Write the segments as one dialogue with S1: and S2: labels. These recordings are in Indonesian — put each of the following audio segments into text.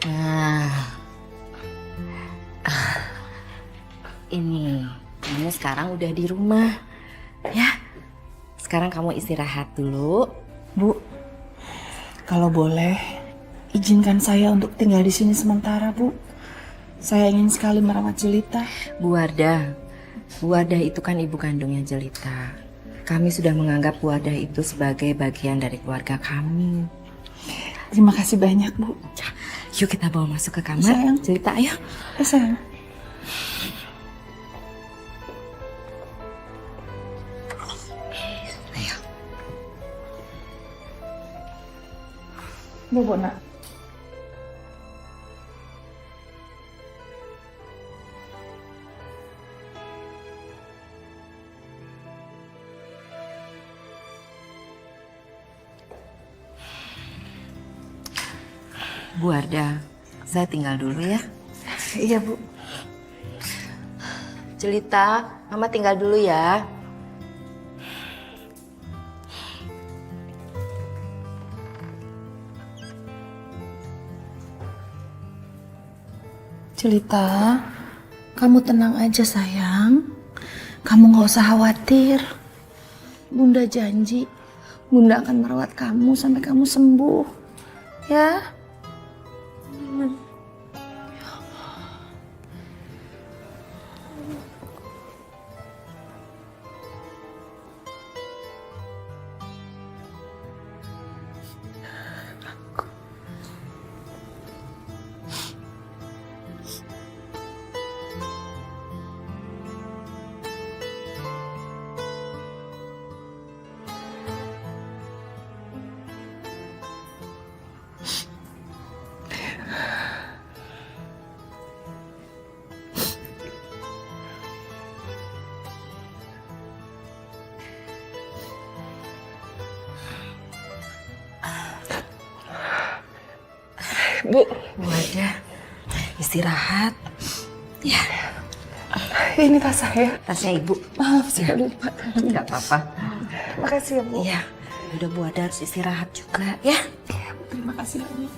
S1: Nah, ini kamu sekarang udah di rumah, ya. Sekarang kamu istirahat dulu.
S2: Bu, kalau boleh, izinkan saya untuk tinggal di sini sementara, Bu. Saya ingin sekali merawat Jelita.
S1: Bu Wardah itu kan ibu kandungnya Jelita. Kami sudah menganggap Bu Wardah itu sebagai bagian dari keluarga kami.
S2: Terima kasih banyak, Bu.
S1: Yuk kita bawa masuk ke kamar.
S2: Sayang.
S1: Jelita, ayo.
S2: Sayang.
S1: Ayo.
S2: Bu, nak.
S1: Bu Wardah, saya tinggal dulu ya.
S2: Iya, Bu.
S1: Jelita, Mama tinggal dulu ya.
S2: Jelita, kamu tenang aja sayang. Kamu gak usah khawatir. Bunda janji, Bunda akan merawat kamu sampai kamu sembuh. Ya? Bu,
S1: Bu Wardah, istirahat. Ya,
S2: ini tas saya.
S1: tasnya Ibu.
S2: Maaf, saya lupa.
S1: Nggak apa-apa.
S2: Makasih ya, Bu.
S1: Iya, udah Bu Wardah harus istirahat juga ya.
S2: Terima kasih banyak.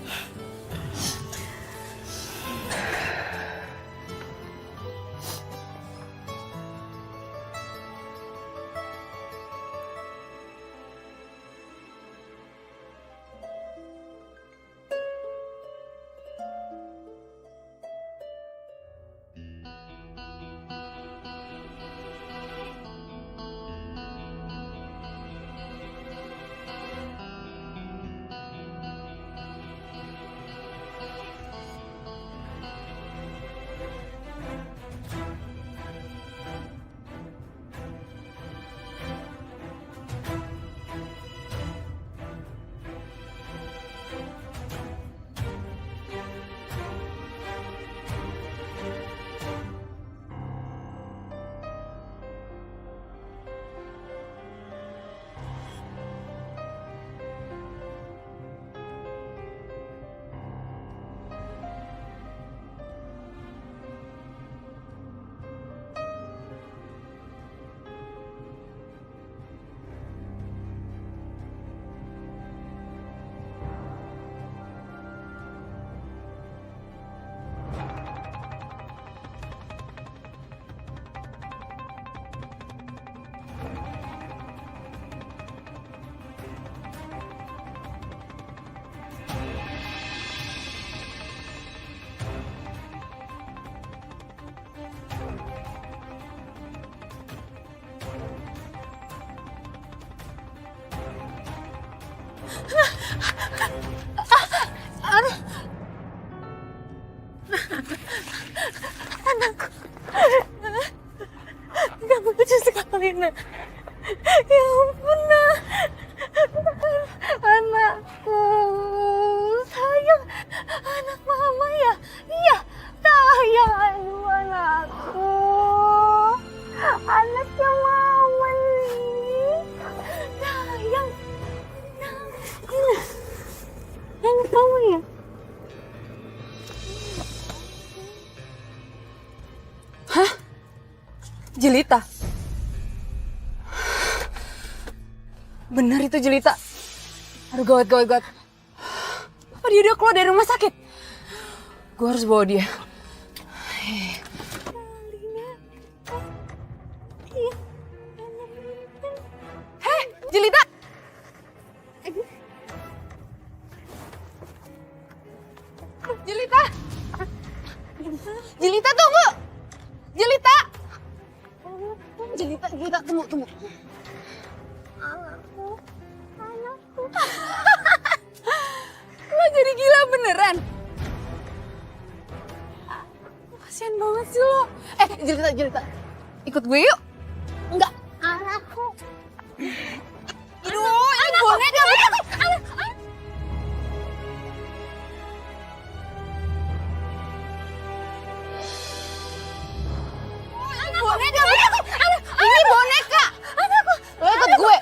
S3: Kamu lucu sekali, Nak. Ya ampun, Nak. Anakku. Sayang. Anak Mama ya? Iya. Sayang, aduh anakku. Anaknya Mama nih. Sayang. Anak kamu ya?
S4: Jelita. Benar itu Jelita. Aduh gawat. Apa dia udah keluar dari rumah sakit? Gue harus bawa dia. Heh, Jelita! Jelita! Jelita, tunggu! Jelita! Jelita, tunggu. Anakku. Lo jadi gila beneran? Kasian banget sih lo. Jelita. Ikut gue yuk. Enggak. Anakku. Aduh, ini boneka. Ini boneka. Anakku. Lo ikut gue.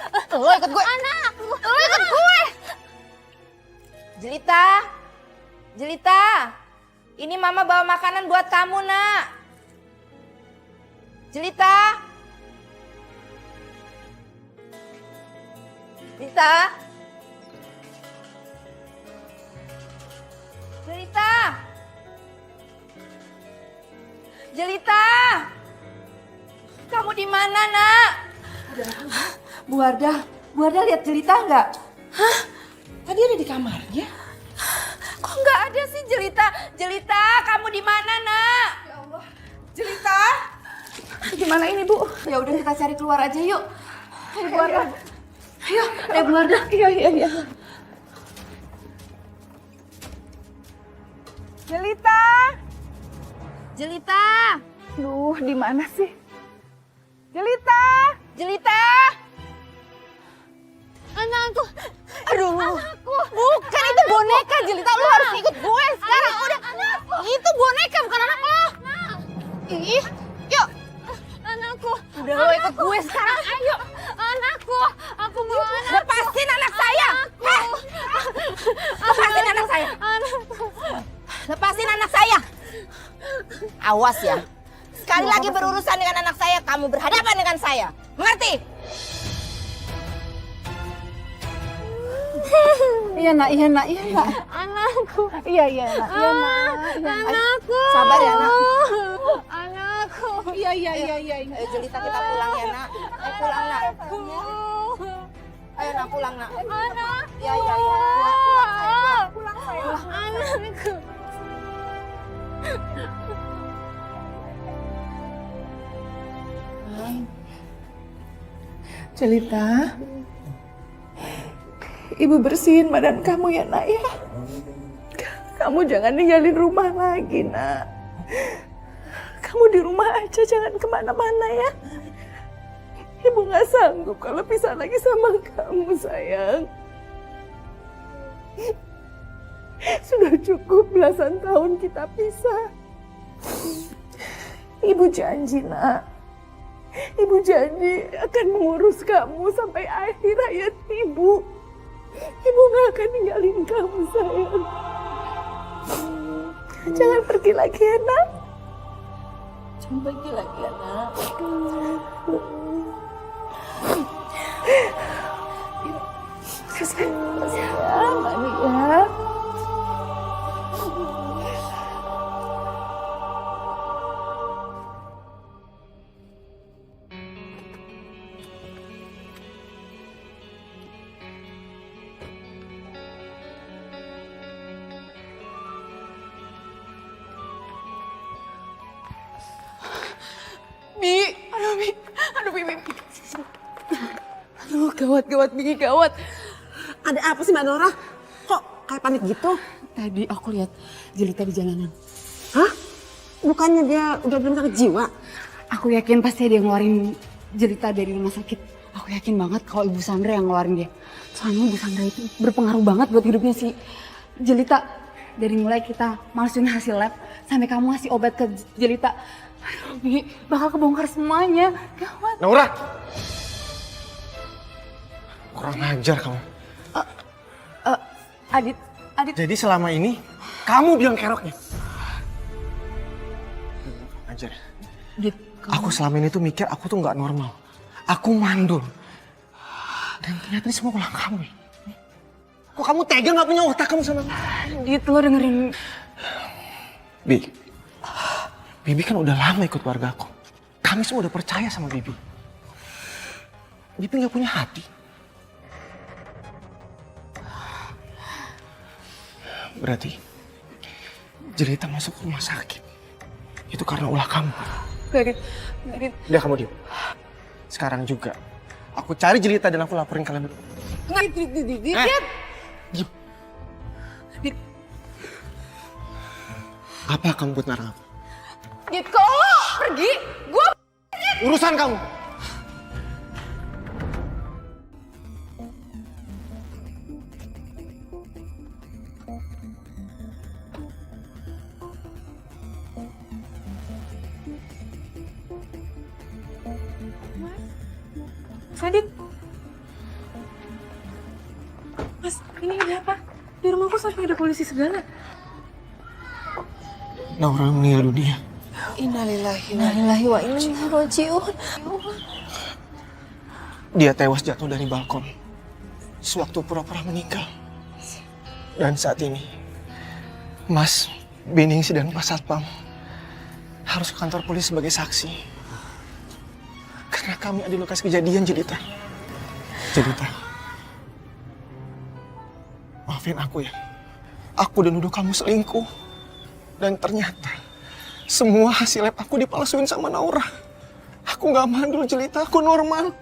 S1: Jelita, ini mama bawa makanan buat kamu, nak. Jelita. Jelita, kamu di mana, nak? Bu Wardah lihat Jelita nggak?
S2: Hah? Tadi ada di kamarnya?
S1: Kok nggak ada sih Jelita, kamu di mana, nak? Ya Allah, Jelita.
S2: Gimana ini, Bu?
S1: Ya udah kita cari keluar aja yuk. Ayo Bu Wardah. Ayo Bu Wardah.
S2: Iya.
S1: Jelita.
S2: Duh, di mana sih?
S1: Jelita.
S4: Anakku.
S1: Aduh.
S4: Anakku.
S1: Bukan, itu boneka Jelita. Lu harus ikut gue sekarang. Udah.
S4: Anakku.
S1: Itu boneka bukan anak lo. Ih, yuk.
S4: Anakku.
S1: Udah lo ikut gue sekarang.
S4: Ayo. Anakku. Aku mau anakku.
S1: Lepasin anak saya. Lepasin anak saya.
S4: Anakku.
S1: Lepasin anak saya. Awas ya. Sekali lagi berurusan dengan anak saya, kamu berhadapan dengan saya. Mengerti?
S2: Iya nak.
S4: Anakku.
S2: Iya nak.
S4: Anakku.
S1: Sabar ya, nak.
S4: Anakku.
S2: Iya.
S1: Ayo Jelita, kita pulang ya, nak. Ayo pulang, nak. Ayo nak, pulang, nak.
S4: Anak.
S1: Ya. Pulang, sayang.
S4: Anakku.
S2: Jelita, Ibu bersihin badan kamu ya nak ya. Kamu jangan ninggalin rumah lagi nak. Kamu di rumah aja, jangan kemana-mana ya. Ibu gak sanggup kalau pisah lagi sama kamu sayang. Sudah cukup belasan tahun kita pisah. Ibu janji nak. Ibu janji akan mengurus kamu sampai akhir hayat ibu. Ibu gak akan ninggalin kamu sayang. Jangan pergi lagi ya nak. Jangan pergi lagi ya nak. Sayang, mami ya.
S3: Bi, gawat. Ada apa sih Mbak Nora? Kok kayak panik gitu?
S5: Tadi aku lihat Jelita di jalanan.
S3: Hah? Bukannya dia udah belum sakit jiwa?
S5: Aku yakin pasti dia ngeluarin Jelita dari rumah sakit. Aku yakin banget kalau Ibu Sandra yang ngeluarin dia. Soalnya Ibu Sandra itu berpengaruh banget buat hidupnya si Jelita. Dari mulai kita masukin hasil lab sampai kamu ngasih obat ke Jelita. Aduh, Bi, bakal kebongkar semuanya. Gawat.
S6: Naura! Kurang ajar kamu.
S5: Adit.
S6: Jadi selama ini kamu biang keroknya. Ajar.
S5: Adit,
S6: Aku selama ini tuh mikir aku tuh nggak normal. Aku mandul. Dan ternyata ini semua ulah kamu. Kok kamu tega nggak punya otak kamu sama aku?
S5: Adit, lo dengerin.
S6: Bibi kan udah lama ikut keluarga aku. Kami semua udah percaya sama Bibi. Bibi nggak punya hati. Berarti Jelita masuk rumah sakit itu karena ulah kamu.
S3: Gak,
S6: Udah kamu diam. Sekarang juga aku cari Jelita dan aku laporin kalian berdua. Diam. Apa kamu buat ngarang aku?
S4: Dit, kalau lo pergi, gue
S6: Urusan kamu.
S3: Sadit. Mas, ini apa? Di rumahku sampai ada polisi segala.
S6: Naura meninggal dunia.
S2: Innalillahi wa inna ilaihi raji'un.
S6: Dia tewas jatuh dari balkon sewaktu pura-pura meninggal. Dan saat ini, Mas, Beningsi dan Pak Satpam harus ke kantor polisi sebagai saksi. Karena kami ada di lokasi kejadian, Jelita. Jelita, maafin aku ya. Aku udah nuduh kamu selingkuh. Dan ternyata semua hasil lab aku dipalsuin sama Naura. Aku gak mandul, Jelita. Aku normal.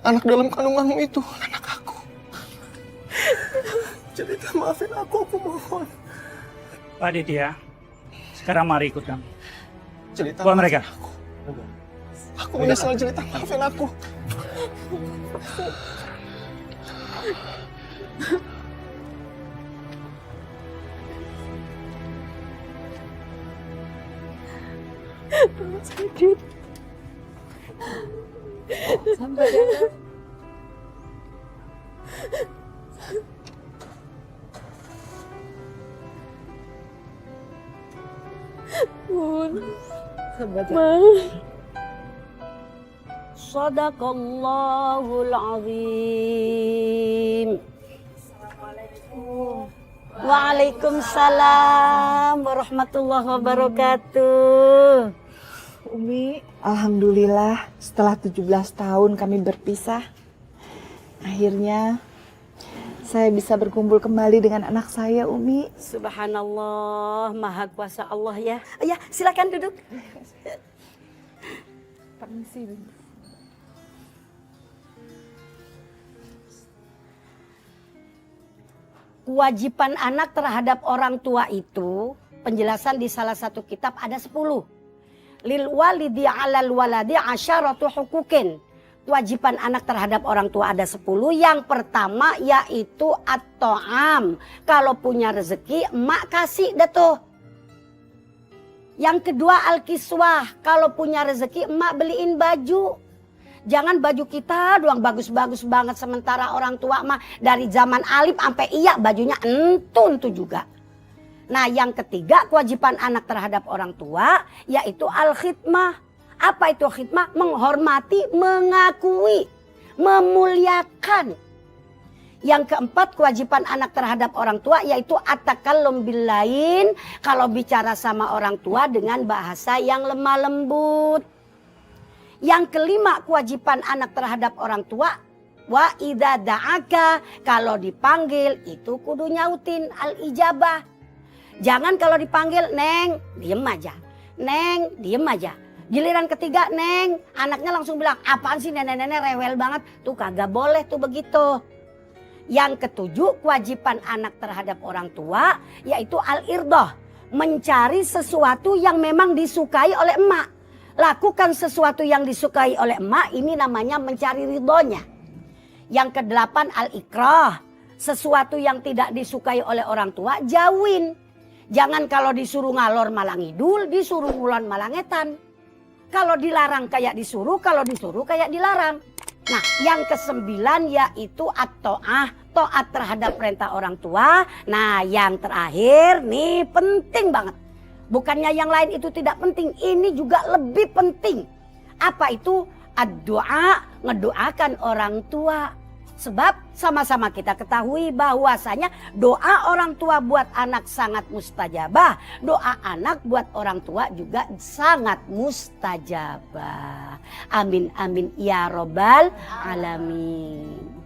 S6: Anak dalam kandunganmu itu anak aku. Jelita, maafin aku mohon.
S7: Pak Aditya, sekarang mari ikut kami.
S6: Jelita,
S7: Bawa mereka.
S6: Aku menyesal, Jelita. Maafin aku.
S8: Sadaqallahul azim. Waalaikumsalam warahmatullahi wabarakatuh.
S2: Umi, alhamdulillah setelah 17 tahun kami berpisah, akhirnya saya bisa berkumpul kembali dengan anak saya, Umi.
S8: Subhanallah, maha kuasa Allah ya. Ya, silakan duduk.
S2: Permisi.
S8: Kewajiban anak terhadap orang tua itu, penjelasan di salah satu kitab ada 10. Lil walidi 'alal waladi 'asyaratu huquqin. Kewajiban anak terhadap orang tua ada 10. Yang pertama yaitu at-ta'am. Kalau punya rezeki, emak kasih dah tuh. Yang kedua al-kiswah. Kalau punya rezeki, emak beliin baju. Jangan baju kita doang bagus-bagus banget. Sementara orang tua mah dari zaman alif sampai iya bajunya entun tuh juga. Nah yang ketiga kewajiban anak terhadap orang tua yaitu al-khidmah. Apa itu khidmah? Menghormati, mengakui, memuliakan. Yang keempat kewajiban anak terhadap orang tua yaitu at-takallum bil-lain. Kalau bicara sama orang tua dengan bahasa yang lemah lembut. Yang kelima kewajiban anak terhadap orang tua. Wa idza da'aka, kalau dipanggil itu kudu nyautin al-ijabah. Jangan kalau dipanggil, Neng, diem aja. Neng, diem aja. Giliran ketiga, Neng, anaknya langsung bilang, apaan sih nenek-nenek rewel banget. Tuh kagak boleh tuh begitu. Yang ketujuh, kewajiban anak terhadap orang tua, yaitu al-irdoh. Mencari sesuatu yang memang disukai oleh emak. Lakukan sesuatu yang disukai oleh emak, ini namanya mencari ridhonya. Yang kedelapan, al-ikrah. Sesuatu yang tidak disukai oleh orang tua, jauhin. Jangan kalau disuruh ngalor malah ngidul, disuruh ngulon malah ngetan. Kalau dilarang kayak disuruh, kalau disuruh kayak dilarang. Nah yang kesembilan yaitu at-ta'ah, taat terhadap perintah orang tua. Nah yang terakhir nih penting banget. Bukannya yang lain itu tidak penting, ini juga lebih penting. Apa itu? Ad-doa, ngedoakan orang tua. Sebab sama-sama kita ketahui bahwasanya doa orang tua buat anak sangat mustajabah. Doa anak buat orang tua juga sangat mustajabah. Amin amin ya robbal alamin.